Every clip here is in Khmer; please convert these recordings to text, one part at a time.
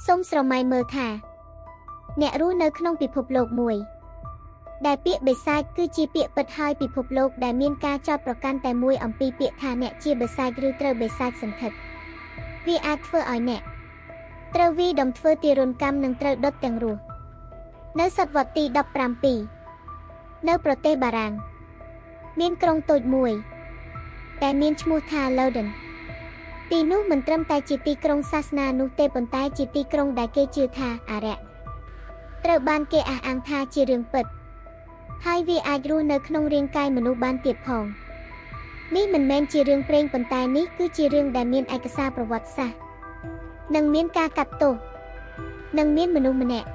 សូមស្រមៃមើលថាអ្នករស់នៅក្នុងពិភពលោកមួយដែលពាក្យបិសាចគឺជាពាក្យពិតហើយពិភពលោកដែលមានការចោទប្រកាន់តែមួយអំពីពាក្យថាអ្នកជាបិសាចឬត្រូវបិសាចសន្ធិដ្ឋវាអាចធ្វើឲ្យអ្នកត្រូវវាយដំធ្វើទារុណកម្មនិងត្រូវដុតទាំងរស់នៅសតវត្សទី17នៅប្រទេសបារាំងមានក្រុងតូចមួយដែលមានឈ្មោះថា Loudun ទីនោះមិនត្រឹមតែជាទីក្រុងសាសនានោះទេប៉ុន្តែជាទីក្រុងដែលគេជឿថាអារក្សត្រូវបានគេអះអាងថាជារឿងពិតហើយវាអាចរស់នៅក្នុងរាងកាយមនុស្សបានទៀតផងនេះមិនមែនជារឿងព្រេងប៉ុន្តែនេះគឺជារឿងដែលមានឯកសារប្រវត្តិសាស្ត្រនិងមានការកាត់ទោសនិងមានមនុស្សម្នាក់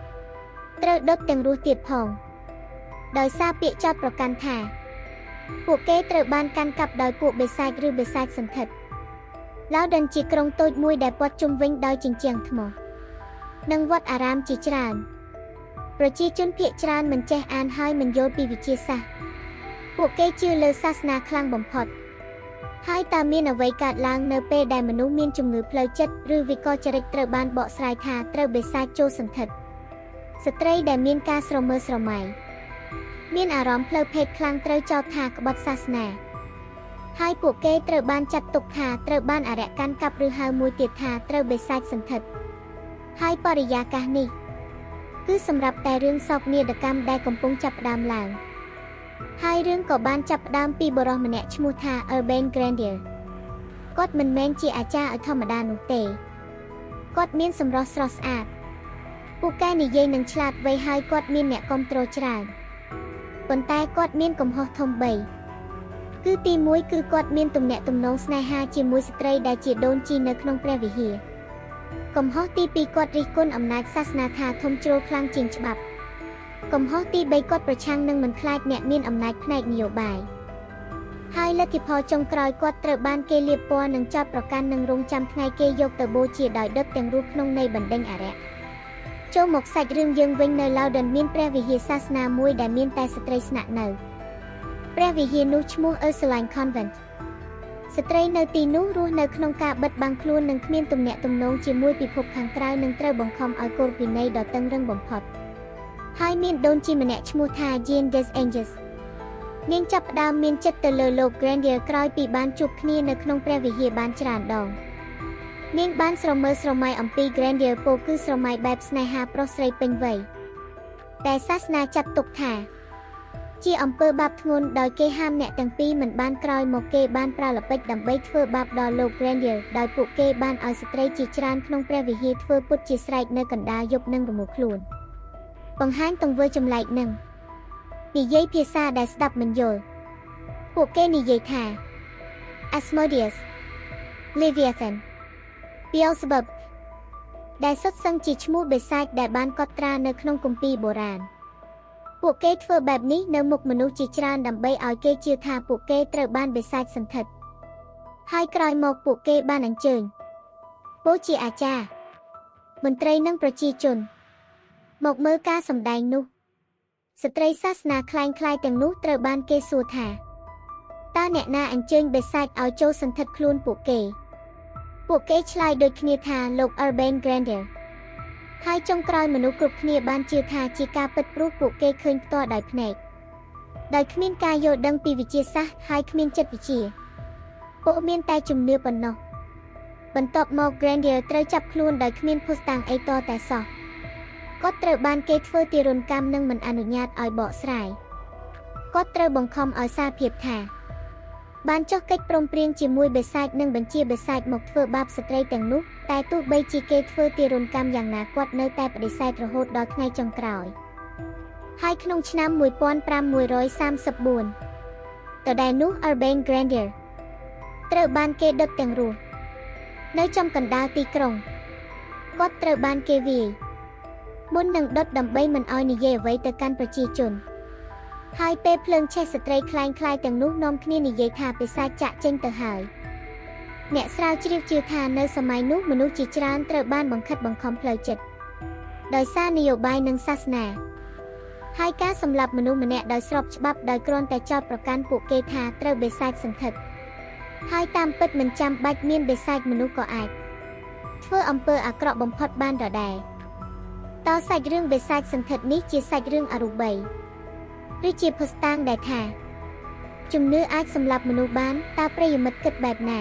ត្រូវដុតទាំងរស់ទៀតផងដោយសារពាក្យចោទប្រកាន់ថាពួកគេត្រូវបានកាន់កាប់ដោយពួកបិសាចឬបិសាចសន្ធិដ្ឋLoudunជាក្រុងតូចមួយដែលព័ទ្ធជុំវិញដោយជញ្ជាំងថ្មនិងវត្តអារាមជាច្រើនប្រជាជនភាគច្រើនមិនចេះអានហើយមិនយល់ពីវិទ្យាសាស្ត្រពួកគេជឿលើសាសនាខ្លាំងបំផុតហើយតើមានអ្វីកើតឡើងនៅពេលដែលមនុស្សមានជំងឺផ្លូវចិត្តឬវិកលចរិតត្រូវបានបកស្រាយថាត្រូវបិសាចចូលសន្ធិដ្ឋស្ត្រីដែលមានការស្រមើស្រមៃមានអារម្មណ៍ផ្លូវភេទខ្លាំងត្រូវចោទថាក្បត់សាសនាហើយពួកគេត្រូវបានចាត់ទុកថាត្រូវបានអារក្សកាន់កាប់ឬហៅមួយទៀតថាត្រូវបិសាចសន្ធិដ្ឋហើយបរិយាកាសនេះគឺសម្រាប់តែរឿងសោកនាដកម្មដែលកំពុងចាប់ផ្ដើមឡើងហើយរឿងក៏បានចាប់ផ្ដើមពីបុរសម្នាក់ឈ្មោះថា Urbain Grandier គាត់មិនមែនជាអាចារ្យឲ្យធម្មតានោះទេគាត់មានសម្រស់ស្រស់ស្អាតពូកែនិយាយនឹងឆ្លាតវៃហើយគាត់មានអ្នកគាំទ្រច្រើនប៉ុន្តែគាត់មានកំហុសធំ3គឺទី1គឺគាត់មានទំនាក់ទំនងស្នេហាជាមួយស្ត្រីដែលជាដូនជីនៅក្នុងព្រះវិហារកំហុសទី2គាត់រិះគន់អំណាចសាសនាថាធំជ្រុលខ្លាំងជាងច្បាប់កំហុសទី3គាត់ប្រឆាំងនឹងមិនខ្លាចអ្នកមានអំណាចផ្នែកនយោបាយហើយលទ្ធផលចុងក្រោយគាត់ត្រូវបានគេលាបពណ៌និងចោទប្រកាន់នឹងរងចាំថ្ងៃគេយកទៅបូជាដោយដុតទាំងរស់ក្នុងនៃបណ្ដេញអារក្សចូលមកសាច់រឿងយើងវិញនៅ Loudun មានព្រះវិហារសាសនាមួយដែលមានតែស្ត្រីស្នាក់នៅព្រះវិហារនោះឈ្មោះ Ursuline Convent ស្ត្រីនៅទីនោះរស់នៅក្នុងការបិទបាំងខ្លួននិងគ្មានទំនាក់ទំនងជាមួយពិភពខាងក្រៅនិងត្រូវបង្ខំឲ្យគោរពវិន័យដ៏តឹងរ៉ឹងបំផុតហើយមានដូនជីម្នាក់ឈ្មោះថា Jeanne des Anges នាងចាប់ផ្ដើមមានចិត្តទៅលើលោក Grandier ក្រោយពីបានជួបគ្នានៅក្នុងព្រះវិហារបានច្រើនដងនាងបានស្រមើស្រមៃអំពី Grandier ពោលគឺស្រមៃបែបស្នេហាប្រុសស្រីពេញវ័យតែសាសនាចាត់ទុកថាជាអំពើបាបធ្ងន់ដោយគេហាមអ្នកទាំងពីរមិនបានក្រោយមកគេបានប្រើល្បិចដើម្បីធ្វើបាបដល់លោក Grandier ដោយពួកគេបានឲ្យស្ត្រីជាច្រើនក្នុងព្រះវិហារធ្វើពុតជាស្រែកនៅកណ្ដាលយប់និងរមួលខ្លួនបង្ហាញទង្វើចម្លែកនឹងនិយាយភាសាដែលស្ដាប់មិនយល់ពួកគេនិយាយថា Asmodeus Leviathan Beelzebub ដែលសុទ្ធសឹងជាឈ្មោះបិសាចដែលបានកត់ត្រានៅក្នុងគម្ពីរបុរាណពួកគេធ្វើបែបនេះនៅមុខមនុស្សជាច្រើនដើម្បីឲ្យគេជឿថាពួកគេត្រូវបានបិសាចសន្ធិដ្ឋហើយក្រោយមកពួកគេបានអញ្ជើញបូជាអាចារ្យមន្ត្រីនិងប្រជាជនមកមើលការសម្ដែងនោះស្ត្រីសាសនាคล้ายៗទាំងនោះត្រូវបានគេសួរថាតើអ្នកណាអញ្ជើញបិសាចឲ្យចូលសន្ធិដ្ឋខ្លួនពួកគេឆ្លើយដូចគ្នាថាលោក Urbain Grandier ហើយចុងក្រោយមនុស្សគ្រប់គ្នាបានជឿថាជាការពិតព្រោះពួកគេឃើញផ្ទាល់ដោយភ្នែកដោយគ្មានការយល់ដឹងពីវិទ្យាសាស្ត្រហើយគ្មានចិត្តវិទ្យាពួកមានតែជំនឿប៉ុណ្ណោះបន្ទាប់មក Grandier ត្រូវចាប់ខ្លួនដោយគ្មានភស្តុតាងអីតតែសោះគាត់ត្រូវបានគេធ្វើទារុណកម្មនិងមិនអនុញ្ញាតឲ្យបកស្រាយគាត់ត្រូវបង្ខំឲ្យសារភាពថាបានចុះកិច្ចព្រមព្រៀងជាមួយបិសាចនិងបញ្ជាបិសាចមកធ្វើបាបស្ត្រីទាំងនោះតែទោះបីជាគេធ្វើទារុណកម្មយ៉ាងណាគាត់នៅតែបដិសេធរហូតដល់ថ្ងៃចុងក្រោយហើយក្នុងឆ្នាំ1534ដដែលនោះ Urbain Grandier ត្រូវបានគេដុតទាំងរស់នៅចំកណ្ដាលទីក្រុងគាត់ត្រូវបានគេវាយមុននឹងដុតដើម្បីមិនឲ្យនិយាយអ្វីទៅកាន់ប្រជាជនហើយពេលភ្លើងឆេះស្ត្រីคล้ายៗទាំងនោះនាំគ្នានិយាយថាបិសាចចាក់ចេញទៅហើយអ្នកស្រាវជ្រាវជឿថានៅសម័យនោះមនុស្សជាច្រើនត្រូវបានបង្ខិតបង្ខំផ្លូវចិត្តដោយសារនយោបាយនិងសាសនាហើយការសម្លាប់មនុស្សម្នាក់ដោយស្របច្បាប់ដោយគ្រាន់តែចោទប្រកាន់ពួកគេថាត្រូវបិសាចសន្ធិដ្ឋហើយតាមពិតមិនចាំបាច់មានបិសាចមនុស្សក៏អាច ធ្វើអំពើអាក្រក់បំផុតបានដដែលតើសាច់រឿងបិសាចសន្ធិដ្ឋនេះជាសាច់រឿងអរូបីឬជាភស្តុតាងដែលថាជំនឿអាចសម្លាប់មនុស្សបានតើប្រិយមិត្តគិតបែបណា